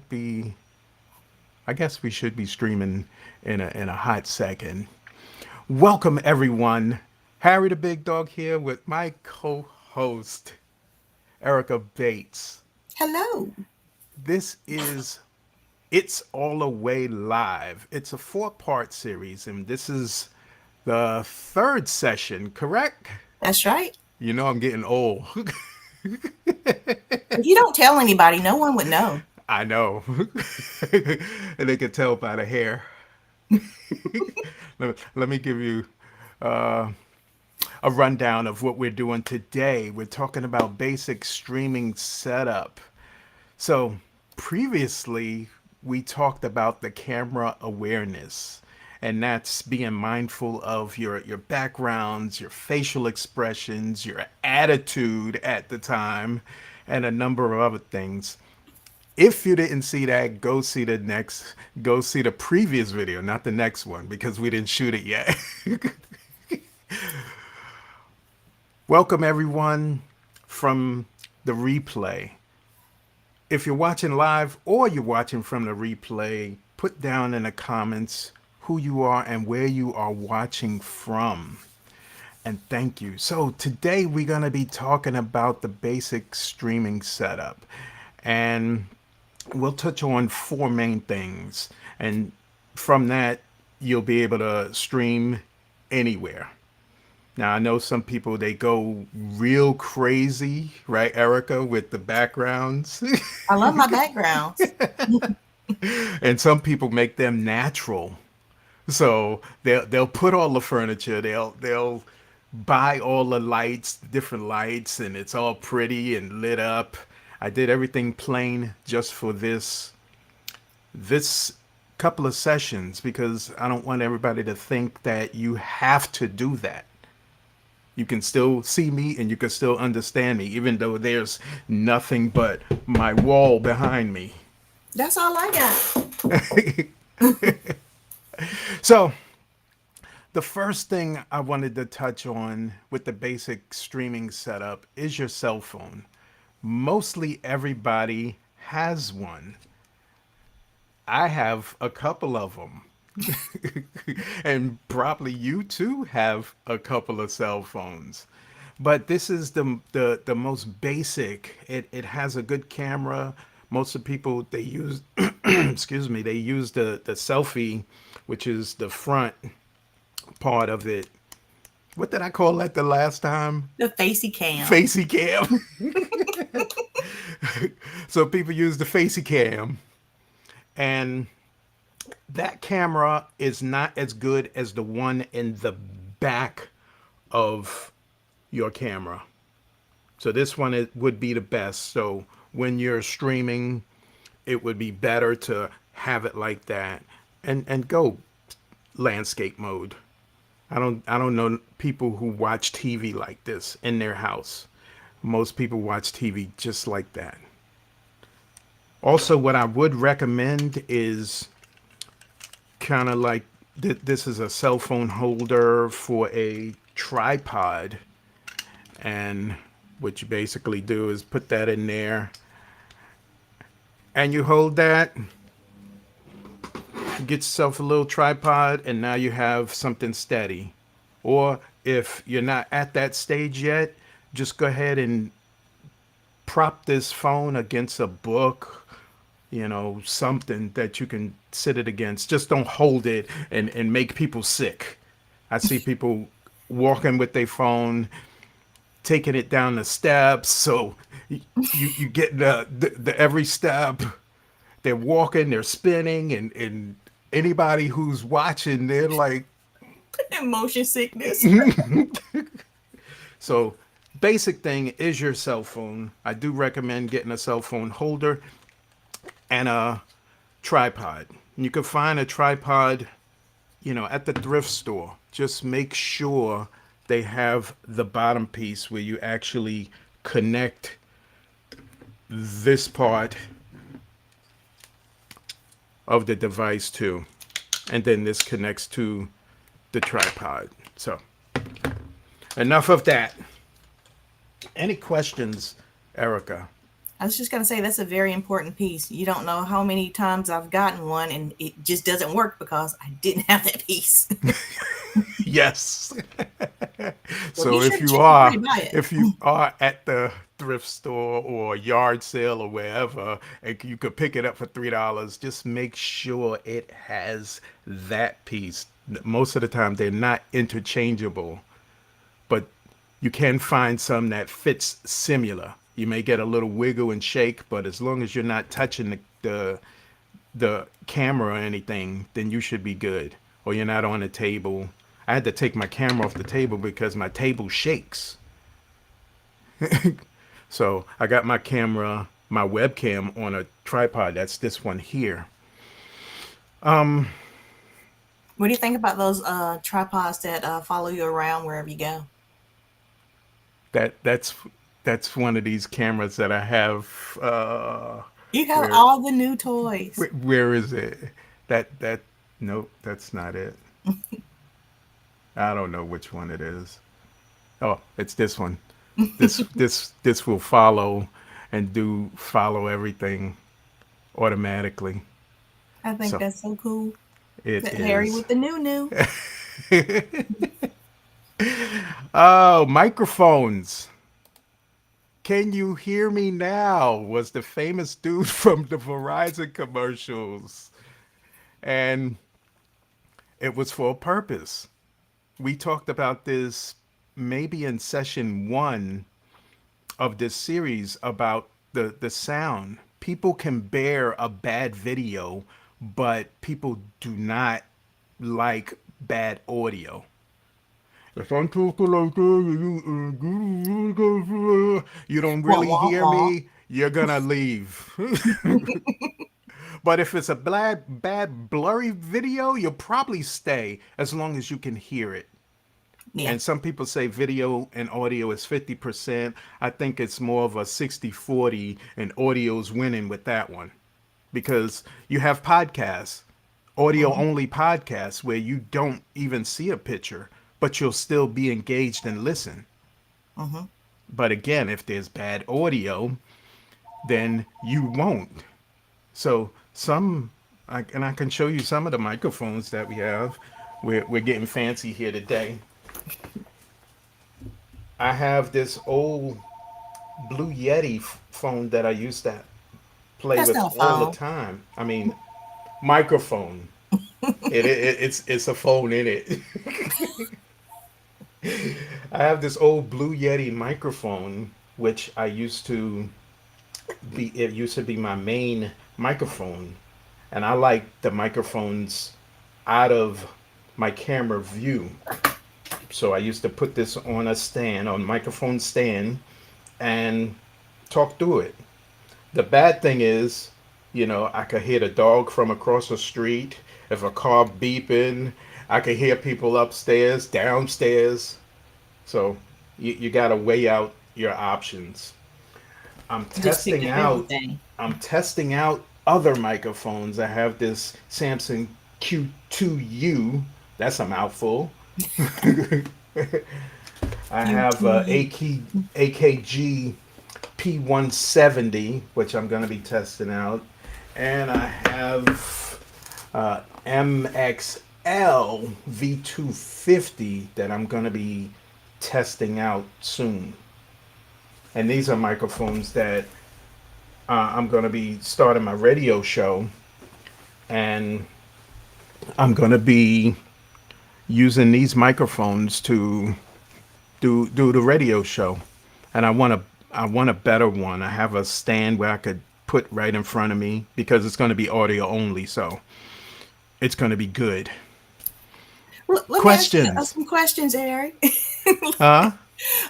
be, I guess we should be streaming in a hot second. Welcome everyone. Harry the Big Dog here with my co-host Ericka Bates. Hello. This is It's All Away Live. It's a four-part series, and this is the third session, correct? That's right. You know I'm getting old. If you don't tell anybody, no one would know. I know. And they can tell by the hair. Let me give you a rundown of what we're doing today. We're talking about basic streaming setup. So, previously, we talked about the camera awareness, and that's being mindful of your backgrounds, your facial expressions, your attitude at the time, and a number of other things. If you didn't see that, go see the previous video, not the next one, because we didn't shoot it yet. Welcome everyone from the replay. If you're watching live or you're watching from the replay, put down in the comments who you are and where you are watching from. And thank you. So today we're going to be talking about the basic streaming setup. And we'll touch on four main things. And from that, you'll be able to stream anywhere. Now, I know some people, they go real crazy, right, Erica, with the backgrounds. I love my backgrounds. And some people make them natural. So they'll put all the furniture, they'll buy all the lights, different lights, and it's all pretty and lit up. I did everything plain just for this couple of sessions because I don't want everybody to think that you have to do that. You can still see me and you can still understand me, even though there's nothing but my wall behind me. That's all I got. So, the first thing I wanted to touch on with the basic streaming setup is your cell phone. Mostly everybody has one. I have a couple of them. And probably you too have a couple of cell phones. But this is the most basic. It has a good camera. Most of the people they use excuse me, they use the selfie, which is the front part of it. What did I call that the last time? The facey cam. Facey cam. So people use the facey cam, and that camera is not as good as the one in the back of your camera. So this one would be the best. So when you're streaming, it would be better to have it like that and go landscape mode. I don't know people who watch TV like this in their house. Most people watch TV just like that. Also, what I would recommend is kind of like this is a cell phone holder for a tripod, and what you basically do is put that in there and you hold that, get yourself a little tripod, and now you have something steady. Or if you're not at that stage yet, just go ahead and prop this phone against a book, something that you can sit it against. Just don't hold it and make people sick. I see people walking with their phone, taking it down the steps. So you get the every step. They're walking, they're spinning, and anybody who's watching, they're like, Motion sickness. so basic thing is your cell phone. I do recommend getting a cell phone holder and a tripod. You can find a tripod, at the thrift store. Just make sure they have the bottom piece where you actually connect this part of the device to, and then this connects to the tripod. So, enough of that. Any questions, Erica? I was just gonna say that's a very important piece. You don't know how many times I've gotten one and it just doesn't work because I didn't have that piece. Yes. So be So sure to check before you buy it. if you are at the thrift store or yard sale or wherever, and you could pick it up for $3, just make sure it has that piece. Most of the time, they're not interchangeable, but you can find some that fits similar. You may get a little wiggle and shake, but as long as you're not touching the camera or anything, then you should be good. Or you're not on the table. I had to take my camera off the table because my table shakes. So I got my camera, my webcam on a tripod. That's this one here. What do you think about those tripods that follow you around wherever you go? That's one of these cameras that I have. You have Where all the new toys. where is it? That nope, that's not it. I don't know which one it is. Oh, it's this one. This will follow and do follow everything automatically. I think So that's so cool. it That Harry is. with the new. Oh, microphones. Can you hear me now? Was the famous dude from the Verizon commercials. And it was for a purpose. We talked about this maybe in session one of this series about the sound. People can bear a bad video, but people do not like bad audio. If I'm talking like that, you don't Wah, really wah, hear wah. me, you're gonna leave. But if it's a bad blurry video, you'll probably stay as long as you can hear it. Yeah. And some people say video and audio is 50%. I think it's more of a 60-40, and audio's winning with that one. Because you have podcasts, audio Hmm. only podcasts, where you don't even see a picture, but you'll still be engaged and listen. Hmm. But again, if there's bad audio, then you won't. So and I can show you some of the microphones that we have. We're getting fancy here today. I have this old Blue Yeti phone that I used to play That's with not a all the phone. time. I mean, microphone. It's a phone in it. I have this old Blue Yeti microphone, which I used to be. It used to be my main microphone, and I like the microphones out of my camera view. So I used to put this on a stand, on microphone stand, and talk through it. The bad thing is, I could hear the dog from across the street. If a car beeping, I could hear people upstairs, downstairs. So you got to weigh out your options. I'm Just pick testing up out. everything. I'm testing out other microphones. I have this Samsung Q2U. That's a mouthful. I have QT. AKG P170, which I'm going to be testing out, and I have MXL V250 that I'm going to be testing out soon. And these are microphones that I'm going to be starting my radio show, and I'm going to be using these microphones to do the radio show. And I want a better one. I have a stand where I could put right in front of me because it's going to be audio only, so it's going to be good. Let me ask you Questions? some questions, Eric. Huh?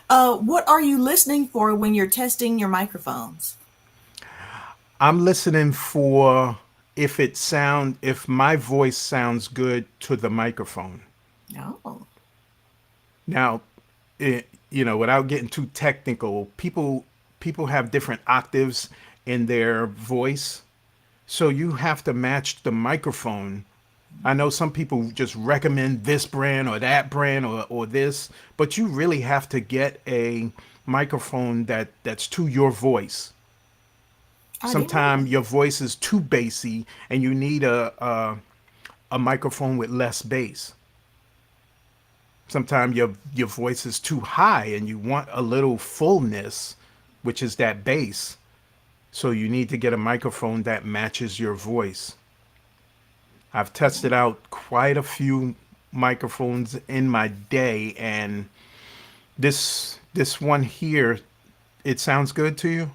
What are you listening for when you're testing your microphones? I'm listening for if my voice sounds good to the microphone. Oh. Now, without getting too technical, people have different octaves in their voice, so you have to match the microphone. I know some people just recommend this brand or that brand or this, but you really have to get a microphone that's to your voice. I didn't know that. Sometimes your voice is too bassy and you need a microphone with less bass. Sometimes your voice is too high and you want a little fullness, which is that bass. So you need to get a microphone that matches your voice. I've tested out quite a few microphones in my day, and this one here, it sounds good to you.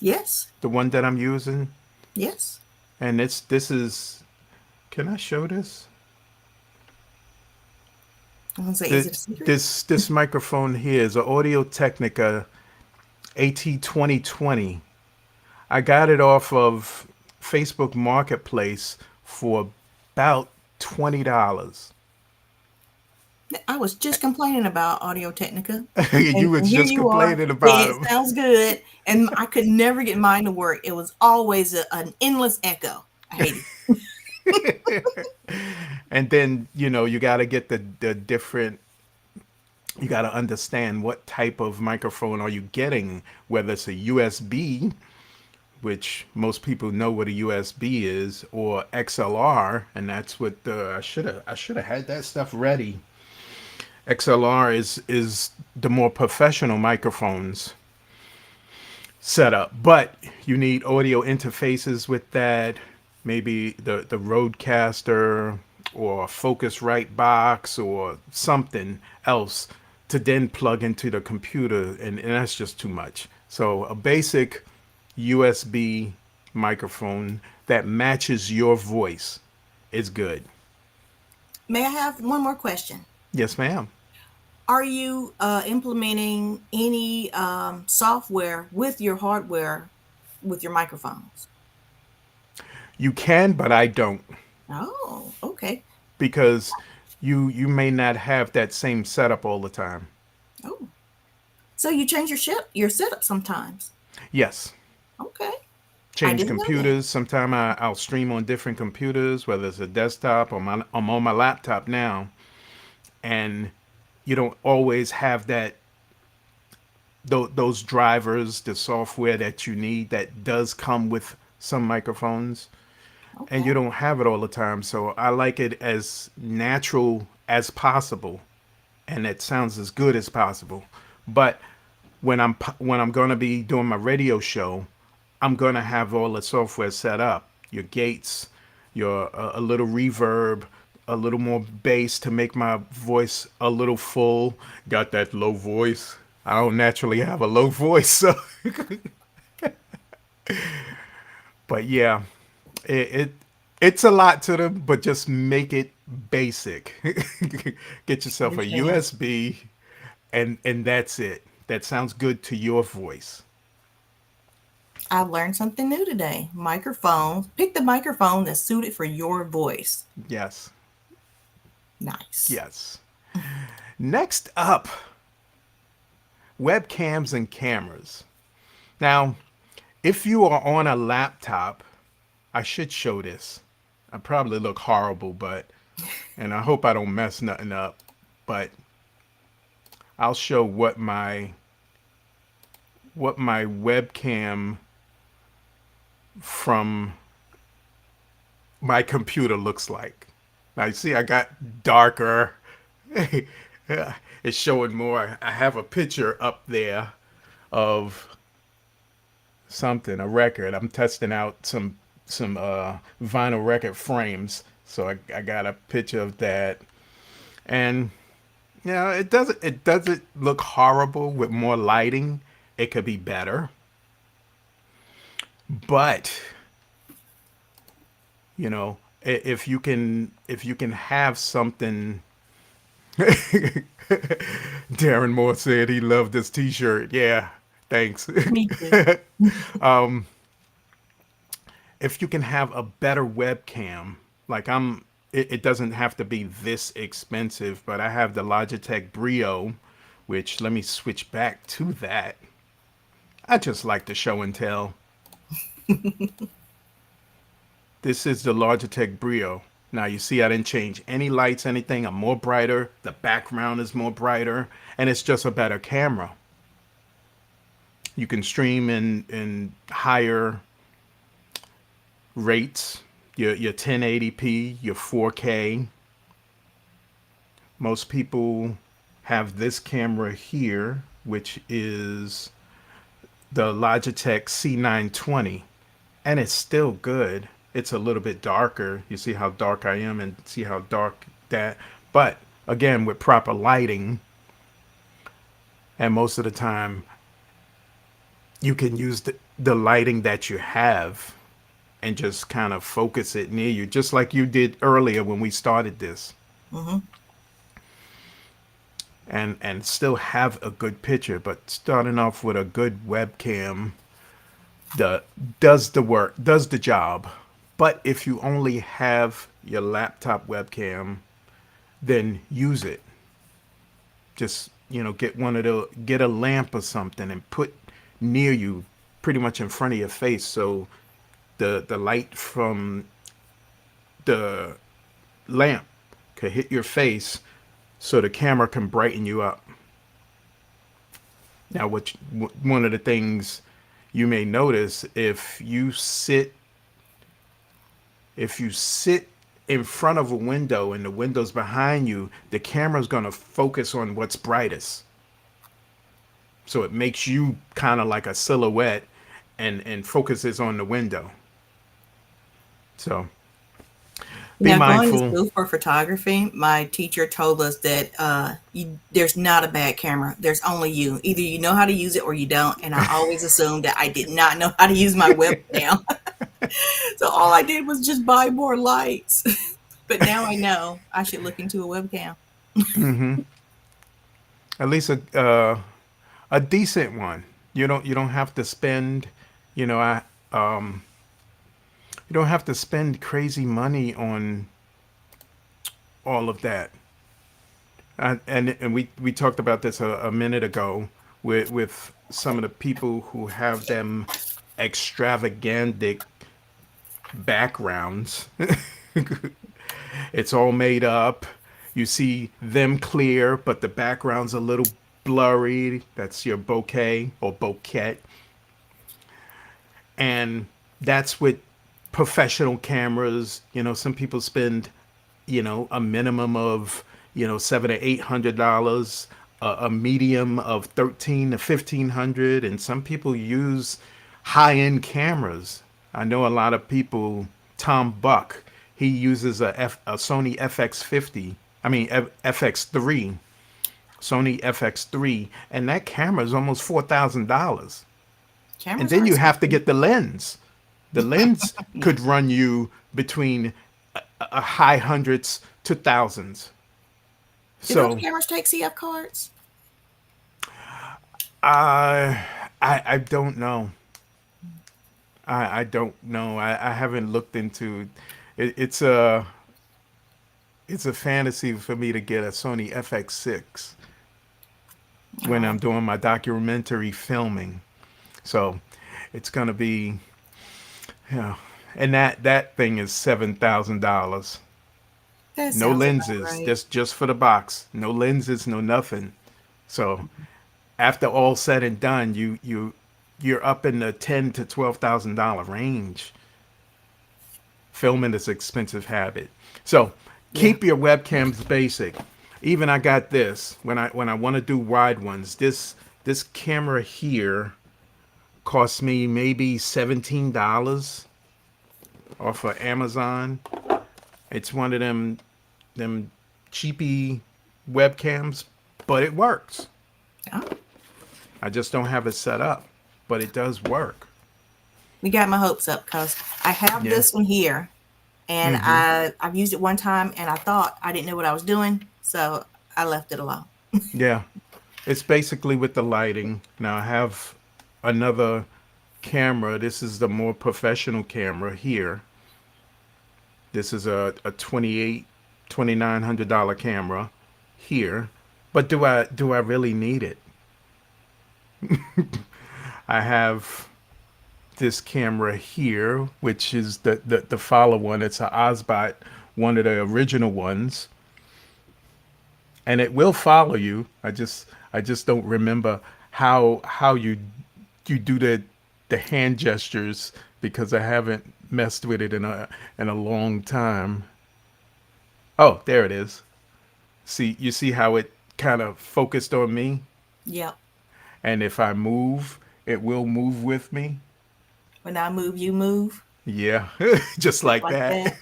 Yes. The one that I'm using, Yes. and this is. Can I show this? I was gonna say, is The, it a secret? this microphone here is an Audio Technica AT2020. I got it off of Facebook Marketplace for about $20. I was just complaining about Audio Technica, You was and here just you are complaining saying about it them. sounds good, and I could never get mine to work. It was always an endless echo. I hate it. And then, you got to get the different, you got to understand what type of microphone are you getting, whether it's a USB, which most people know what a USB is, or XLR, and that's what I should have had that stuff ready. XLR is the more professional microphones setup, but you need audio interfaces with that. Maybe the Rodecaster or Focusrite box or something else to then plug into the computer, and that's just too much. So a basic USB microphone that matches your voice is good. May I have one more question? Yes, ma'am. Are you implementing any software with your hardware with your microphones? You can, but I don't, Oh, okay. because you may not have that same setup all the time. Oh, so you change your setup sometimes. Yes. Okay, I Change didn't know that. computers. Sometime I'll stream on different computers, whether it's a desktop or I'm on my laptop now, and you don't always have those drivers, the software that you need that does come with some microphones, and Okay. you don't have it all the time. So I like it as natural as possible, and it sounds as good as possible. But when I'm gonna be doing my radio show, I'm gonna have all the software set up. Your gates, your a little reverb, a little more bass to make my voice a little full. Got that low voice. I don't naturally have a low voice, so but yeah, it it's a lot to them, but just make it basic. Get yourself a Understand. USB, and that's it. That sounds good to your voice. I've learned something new today. Microphones. Pick the microphone that's suited for your voice. Yes, Nice. yes. Next up, webcams and cameras. Now, if you are on a laptop, I should show this. I probably look horrible, and I hope I don't mess nothing up, but I'll show what my webcam from my computer looks like. Now you see I got darker. It's showing more. I have a picture up there of something, a record. I'm testing out some vinyl record frames. So I got a picture of that. And it doesn't look horrible with more lighting. It could be better. But if you can have something. Darren Moore said he loved this T-shirt. Yeah, thanks. Me too. If you can have a better webcam, like it doesn't have to be this expensive, but I have the Logitech Brio, which let me switch back to that. I just like the show and tell. This is the Logitech Brio. Now you see I didn't change any lights, anything. I'm more brighter. The background is more brighter, and it's just a better camera. You can stream in higher rates, your 1080p, your 4K. Most people have this camera here, which is the Logitech C920, and it's still good. It's a little bit darker. You see how dark I am and see how dark that. But again, with proper lighting, and most of the time, you can use the lighting that you have and just kind of focus it near you, just like you did earlier when we started this, Mm-hmm. and still have a good picture. But starting off with a good webcam the does the work, does the job. But if you only have your laptop webcam, then use it. Just, get a lamp or something and put near you, pretty much in front of your face, so the light from the lamp could hit your face, so the camera can brighten you up. Now, one of the things you may notice, if you sit in front of a window and the window's behind you, the camera's going to focus on what's brightest. So it makes you kind of like a silhouette, and focuses on the window. So be Now, going to mindful. school for photography, my teacher told us that there's not a bad camera. There's only you. Either you know how to use it or you don't. And I always assumed that I did not know how to use my webcam. So all I did was just buy more lights. But now I know I should look into a webcam. At least a decent one. You don't have to spend, you know, I you don't have to spend crazy money on all of that. And we talked about this a minute ago with some of the people who have them extravagantic backgrounds. It's all made up. You see them clear, but the background's a little blurry. That's your bokeh or bokeh. And that's with professional cameras. Some people spend, a minimum of, $700 to $800, a medium of 13 to 1500, and some people use high-end cameras. I know a lot of people. Tom Buck, he uses a Sony FX50. I mean FX3, Sony FX3, and that camera is almost $4,000. And Cameras then are you have to expensive. get the lens. The lens could run you between a high hundreds to thousands. Do those So cameras take CF cards? uh, I don't know. I don't know. I haven't looked into it. It's a fantasy for me to get a Sony FX6 when Oh, I'm doing my documentary filming. So it's gonna be, yeah, and that thing is $7,000. that No sounds about lenses, right. just for the box. No lenses, no nothing. So after all said and done, you're up in the $10,000 to $12,000 range. Filming is an expensive habit. So Yeah. keep your webcams basic. Even I got this when I want to do wide ones. This camera here cost me maybe $17 off of Amazon. It's one of them cheapy webcams, but it works. Oh, I just don't have it set up, but it does work. we got my hopes up because I have Yeah. this one here, and I've used it one time, and I thought I didn't know what I was doing, so I left it alone. Yeah. It's basically with the lighting. Now I have another camera. This is the more professional camera here. This is a $2,900 camera here. But do I really need it? I have this camera here, which is the follow one. It's a Osbot, one of the original ones, and it will follow you. I just don't remember how you do the hand gestures because I haven't messed with it in a long time. Oh, there it is. See, you see how it kind of focused on me, Yep. and if I move, it will move with me. When I move, you move. Yeah, just Just like like that. that.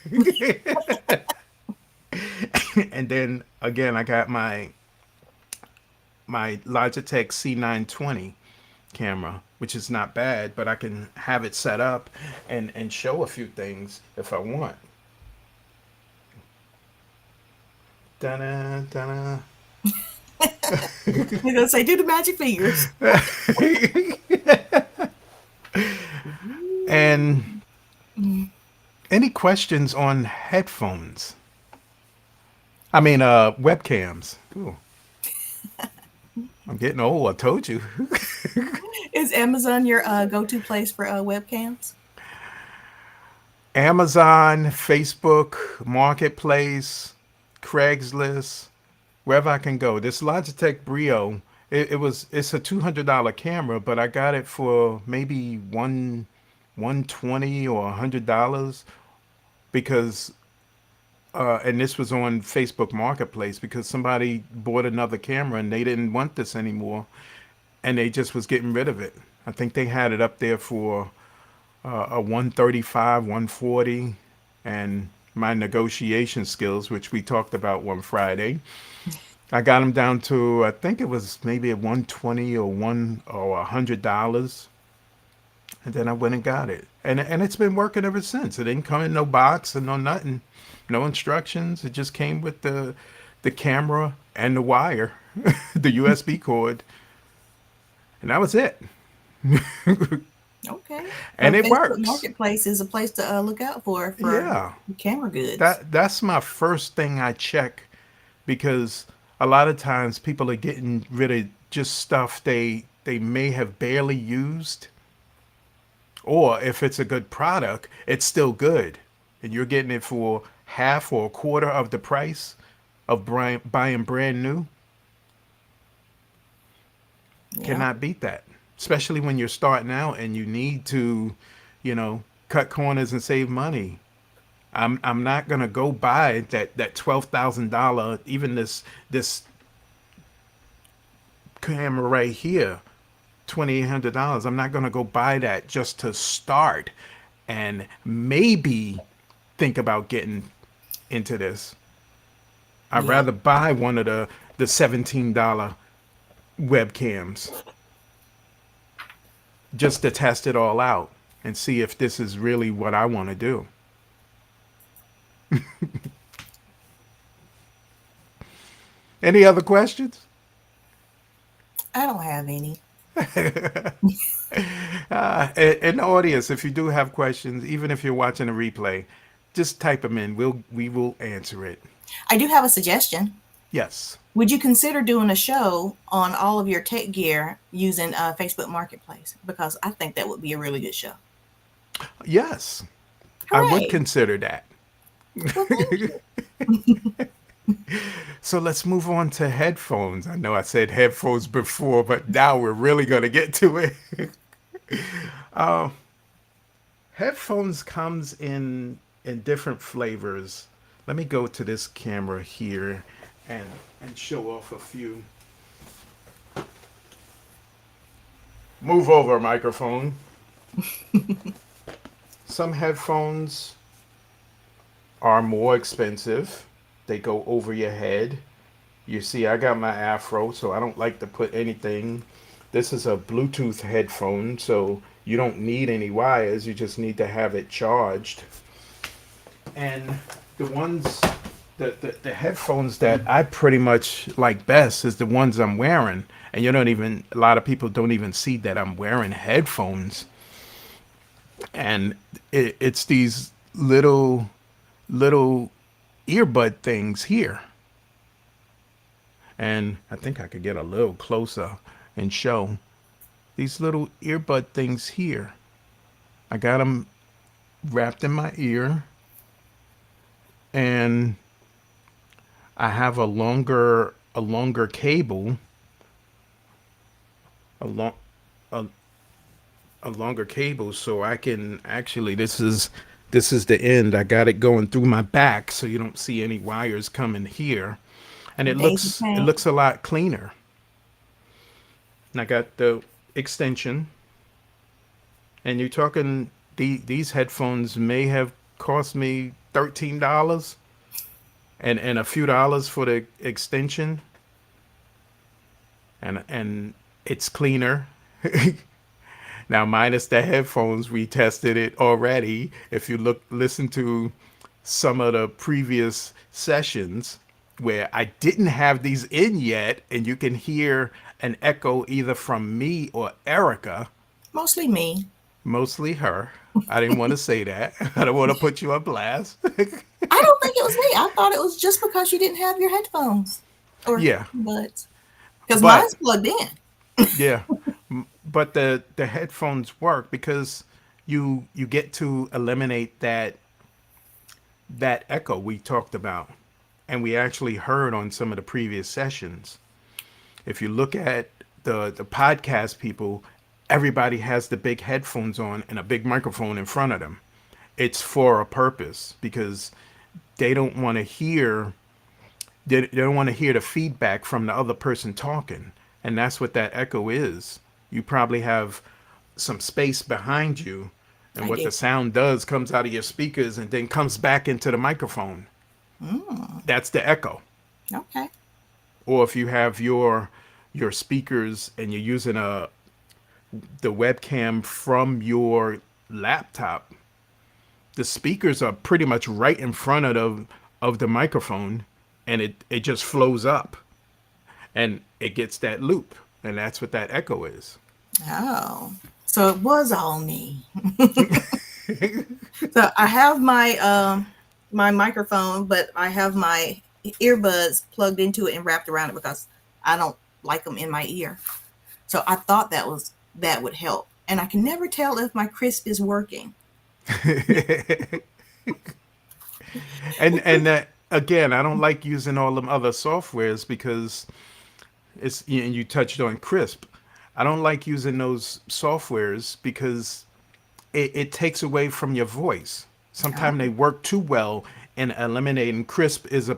And then again, I got my Logitech C920 camera, which is not bad, but I can have it set up and show a few things if I want. Da-na, da-na. You're gonna say, do the magic fingers. And any questions on headphones? I mean, webcams. Ooh, I'm getting old. I told you. Is Amazon your go-to place for webcams? Amazon, Facebook, Marketplace, Craigslist, wherever I can go. This Logitech Brio, it's a $200 camera, but I got it for maybe 120 or $100 because and this was on Facebook Marketplace because somebody bought another camera and they didn't want this anymore and they just was getting rid of it. I think they had it up there for a 135, 140, and my negotiation skills, which we talked about one Friday, I got them down to I think it was maybe a 120 or $100, and then I went and got it, and it's been working ever since. It didn't come in no box and no nothing, no instructions. It just came with the camera and the wire, the USB cord, and that was it. Okay. So And it Facebook works. Marketplace is a place to look out for Yeah. camera goods. That's my first thing I check because a lot of times people are getting rid of just stuff they may have barely used, or if it's a good product, it's still good, and you're getting it for half or a quarter of the price of buying brand new. Yeah. Cannot beat that, especially when you're starting out and you need to, cut corners and save money. I'm not gonna go buy that $12,000, even this camera right here, $2,800. I'm not gonna go buy that just to start and maybe think about getting into this. I'd Yeah. rather buy one of the $17 webcams just to test it all out and see if this is really what I want to do. Any other questions? I don't have any. In the audience, if you do have questions, even if you're watching a replay, just type them in. We will answer it. I do have a suggestion. Yes. Would you consider doing a show on all of your tech gear using Facebook Marketplace? Because I think that would be a really good show. Yes. I would Hooray! consider that. Well, thank you. So let's move on to headphones. I know I said headphones before, but now we're really going to get to it. Headphones comes in different flavors. Let me go to this camera here and and show off a few. Move over, microphone. Some headphones are more expensive. They go over your head. You see, I got my afro, so I don't like to put anything. This is a Bluetooth headphone, so you don't need any wires. You just need to have it charged. And the ones, the headphones that I pretty much like best is the ones I'm wearing. And a lot of people don't even see that I'm wearing headphones. And it's these little earbud things here. And I think I could get a little closer and show these little earbud things here. I got them wrapped in my ear, and I have a longer cable, a long a, a longer cable, so I can actually, this is This is the end. I got it going through my back so you don't see any wires coming here. And Daisy it chain. looks a lot cleaner. And I got the extension. And you're talking these headphones may have cost me $13 and a few dollars for the extension. And it's cleaner. Now, minus the headphones, we tested it already. If you listen to some of the previous sessions where I didn't have these in yet, and you can hear an echo either from me or Ericka, Mostly me. mostly her. I didn't want to say that. I don't want to put you on blast. I don't think it was me. I thought it was just because you didn't have your headphones or Yeah, buds. Because but mine's plugged in. yeah, but the headphones work because you get to eliminate that echo we talked about and we actually heard on some of the previous sessions. If you look at the podcast people, everybody has the big headphones on and a big microphone in front of them. It's for a purpose because they don't want to hear they don't want to hear the feedback from the other person talking, and that's what that echo is. You probably have some space behind you, and I what do. the sound does comes out of your speakers and then comes back into the microphone. Mm, That's the echo. okay. Or if you have your speakers and you're using a the webcam from your laptop, the speakers are pretty much right in front of the microphone, and it just flows up and it gets that loop, and that's what that echo is. Oh. So it was all me. So I have my microphone, but I have my earbuds plugged into it and wrapped around it because I don't like them in my ear. So I thought that would help. And I can never tell if my crisp is working. And again, I don't like using all them other softwares because and you touched on Crisp. I don't like using those softwares because it takes away from your voice. Sometimes they Oh. work too well in eliminating. Crisp is a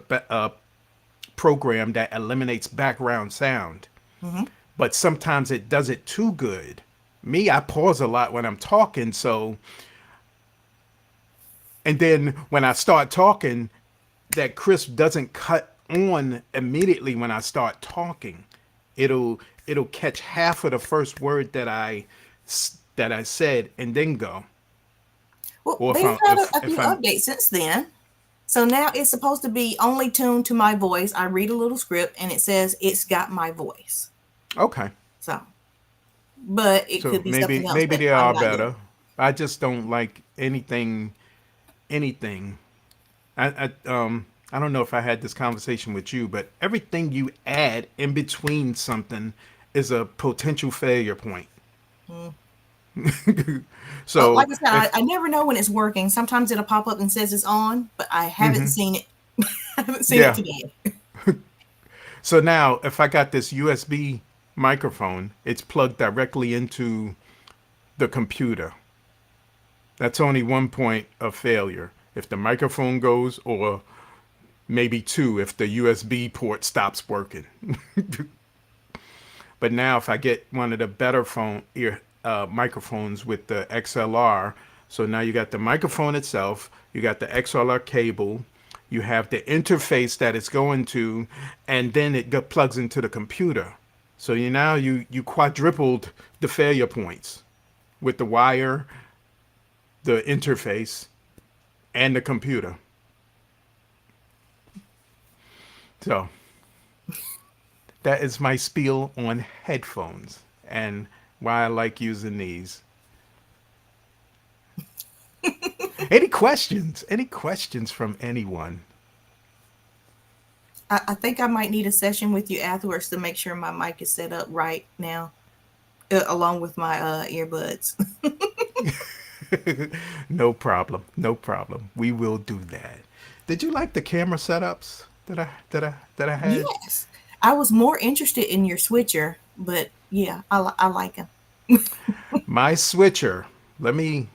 program that eliminates background sound, Hmm. but sometimes it does it too good. Me, I pause a lot when I'm talking, so and then when I start talking, that crisp doesn't cut on immediately when I start talking. It'll catch half of the first word that I said and then go. Well, Or they've had a if few I'm updates since then. So now it's supposed to be only tuned to my voice. I read a little script and it says it's got my voice. okay. So, but it So could be something else maybe that they I'm are not getting. better. I just don't like anything. I don't know if I had this conversation with you, but everything you add in between something is a potential failure point. Mm. Well, like So I said, if I never know when it's working. Sometimes it'll pop up and says it's on, but I haven't seen it. I haven't seen it yeah, today. so now if I got this USB microphone, it's plugged directly into the computer. That's only one point of failure. If the microphone goes, or maybe two if the USB port stops working. But now, if I get one of the better phone ear microphones with the XLR, so now you got the microphone itself, you got the XLR cable, you have the interface that it's going to, and then plugs into the computer. So you quadrupled the failure points with the wire, the interface, and the computer. So that is my spiel on headphones and why I like using these. Any questions? Any questions from anyone? I think I might need a session with you afterwards to make sure my mic is set up right now, along with my earbuds. No problem. No problem. We will do that. Did you like the camera setups that I had? Yes, I was more interested in your switcher, but yeah, I like him. My switcher. Let me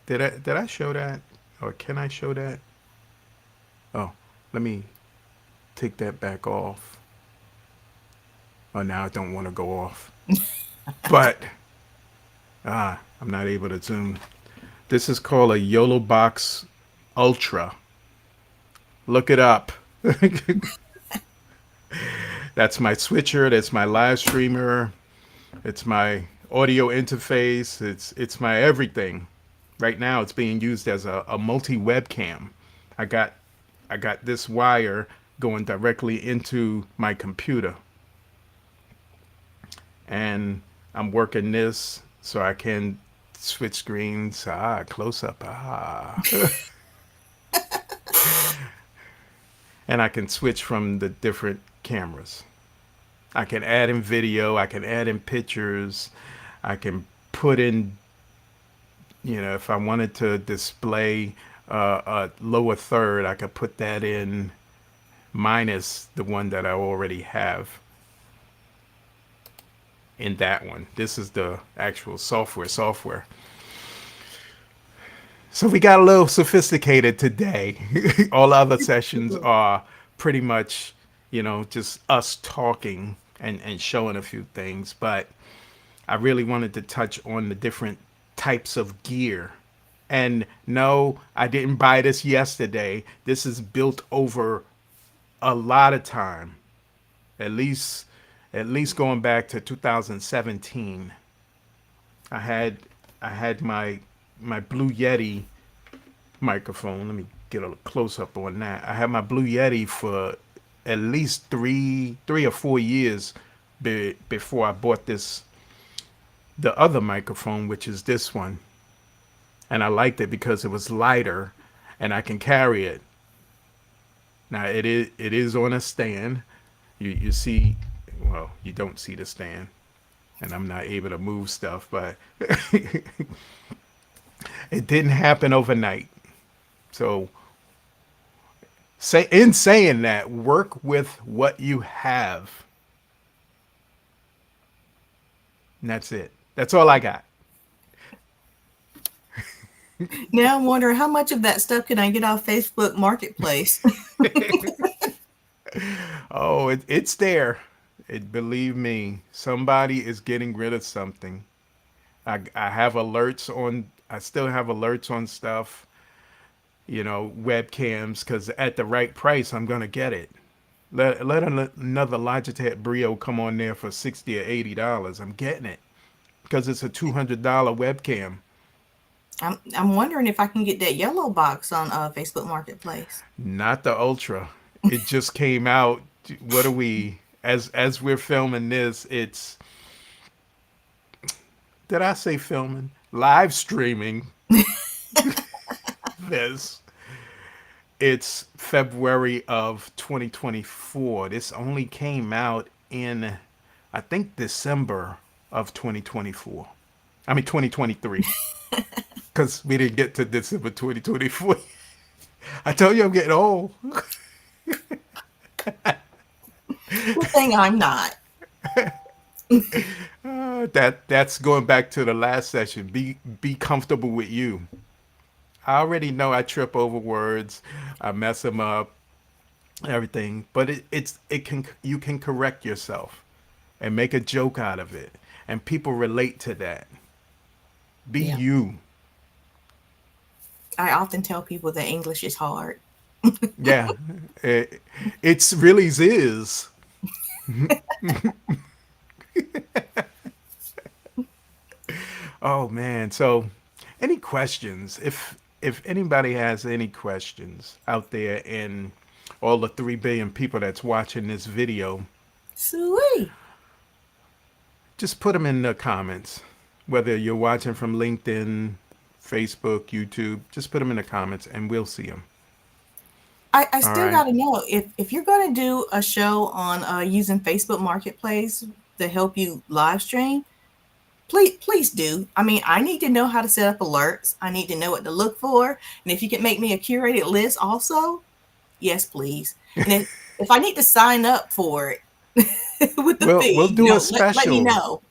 did I show that? Or can I show that? Oh, let me take that back off. Oh, now I don't want to go off. But I'm not able to zoom. This is called a YOLO Box Ultra. Look it up. That's my switcher. That's my live streamer. It's my audio interface. It's my everything. Right now, it's being used as a multi webcam. I got I got this wire going directly into my computer, and I'm working this so I can switch screens. Close up. And I can switch from the different cameras. I can add in video, I can add in pictures, I can put in, if I wanted to display a lower third, I could put that in minus the one that I already have in that one. This is the actual software. So we got a little sophisticated today. All other sessions are pretty much, just us talking and showing a few things. But I really wanted to touch on the different types of gear. And no, I didn't buy this yesterday. This is built over a lot of time. At least going back to 2017. I had my Blue Yeti microphone. Let me get a close up on that. I had my Blue Yeti for at least three or 4 years before I bought the other microphone, which is this one. And I liked it because it was lighter and I can carry it. Now it is on a stand. You see, well, you don't see the stand, and I'm not able to move stuff, but it didn't happen overnight. So, in saying that, work with what you have. And that's it. That's all I got. Now I'm wondering how much of that stuff can I get off Facebook Marketplace? Oh, it's there. Believe me, somebody is getting rid of something. I have alerts on. I still have alerts on stuff. Webcams, because at the right price, I'm gonna get it. Let another Logitech Brio come on there for $60 or $80. I'm getting it because it's a $200 webcam. I'm wondering if I can get that yellow box on Facebook Marketplace. Not the Ultra. It just came out. What are we? As we're filming this, it's. Did I say filming? Live streaming. This. It's February of 2024. This only came out in, I think, December of 2024. I mean, 2023. Because we didn't get to December 2024. I told you I'm getting old. Good thing I'm not. That's going back to the last session. Be comfortable with you. I already know I trip over words, I mess them up, everything. But you can correct yourself and make a joke out of it, and people relate to that. Be Yeah. you. I often tell people that English is hard. Yeah, it's really is. Oh man. So, any questions? If anybody has any questions out there, and all the 3 billion people that's watching this video, Sweet. just put them in the comments. Whether you're watching from LinkedIn, Facebook, YouTube, just put them in the comments and we'll see them. I All still right. got to know if you're going to do a show on using Facebook Marketplace to help you live stream. Please do. I mean, I need to know how to set up alerts. I need to know what to look for, and if you can make me a curated list, also, yes, please. And if I need to sign up for it with the We'll fee, do a let me special. know.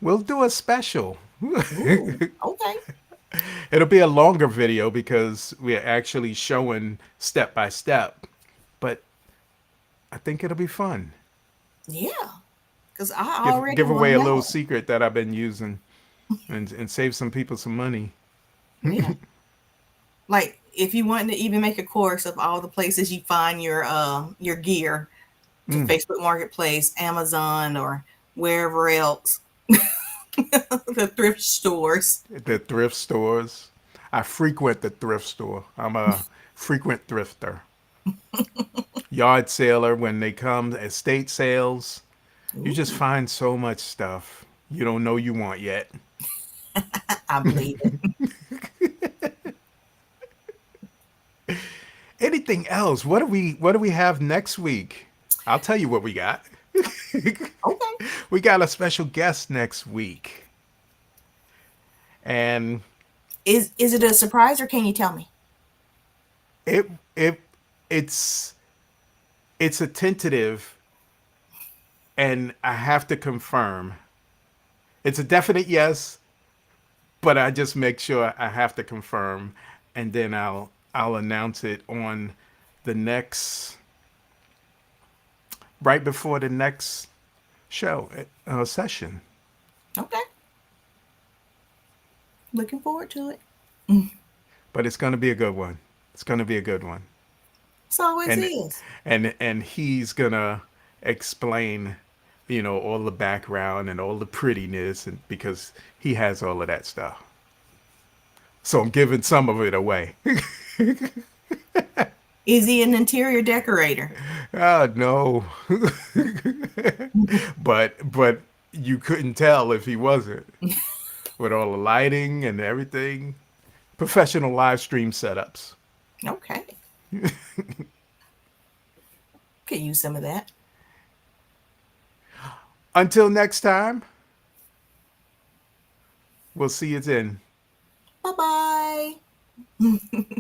We'll do a special. Ooh, okay. It'll be a longer video because we're actually showing step by step, but I think it'll be fun. Yeah, because I Give already want away to a little know. secret that I've been using and save some people some money. Yeah. Like if you want to even make a course of all the places you find your gear to Facebook Marketplace, Amazon, or wherever else, the thrift stores. The thrift stores. I frequent the thrift store. I'm a frequent thrifter. Yard sailor when they come, estate sales. You just Ooh, find so much stuff you don't know you want yet. I believe it. Anything else? What do we have next week? I'll tell you what we got. Okay. We got a special guest next week. And Is it a surprise or can you tell me? it it it's it's a tentative and I have to confirm. It's a definite yes, but I just make sure I have to confirm and then I'll announce it on the next right before the next show session. Okay. Looking forward to it. But it's going to be a good one. It's going to be a good one. It always And is. and he's going to explain, all the background and all the prettiness and because he has all of that stuff. So I'm giving some of it away. Is he an interior decorator? Ah, no. But you couldn't tell if he wasn't with all the lighting and everything. Professional live stream setups. Okay. Could use some of that. Until next time, we'll see you then. Bye bye.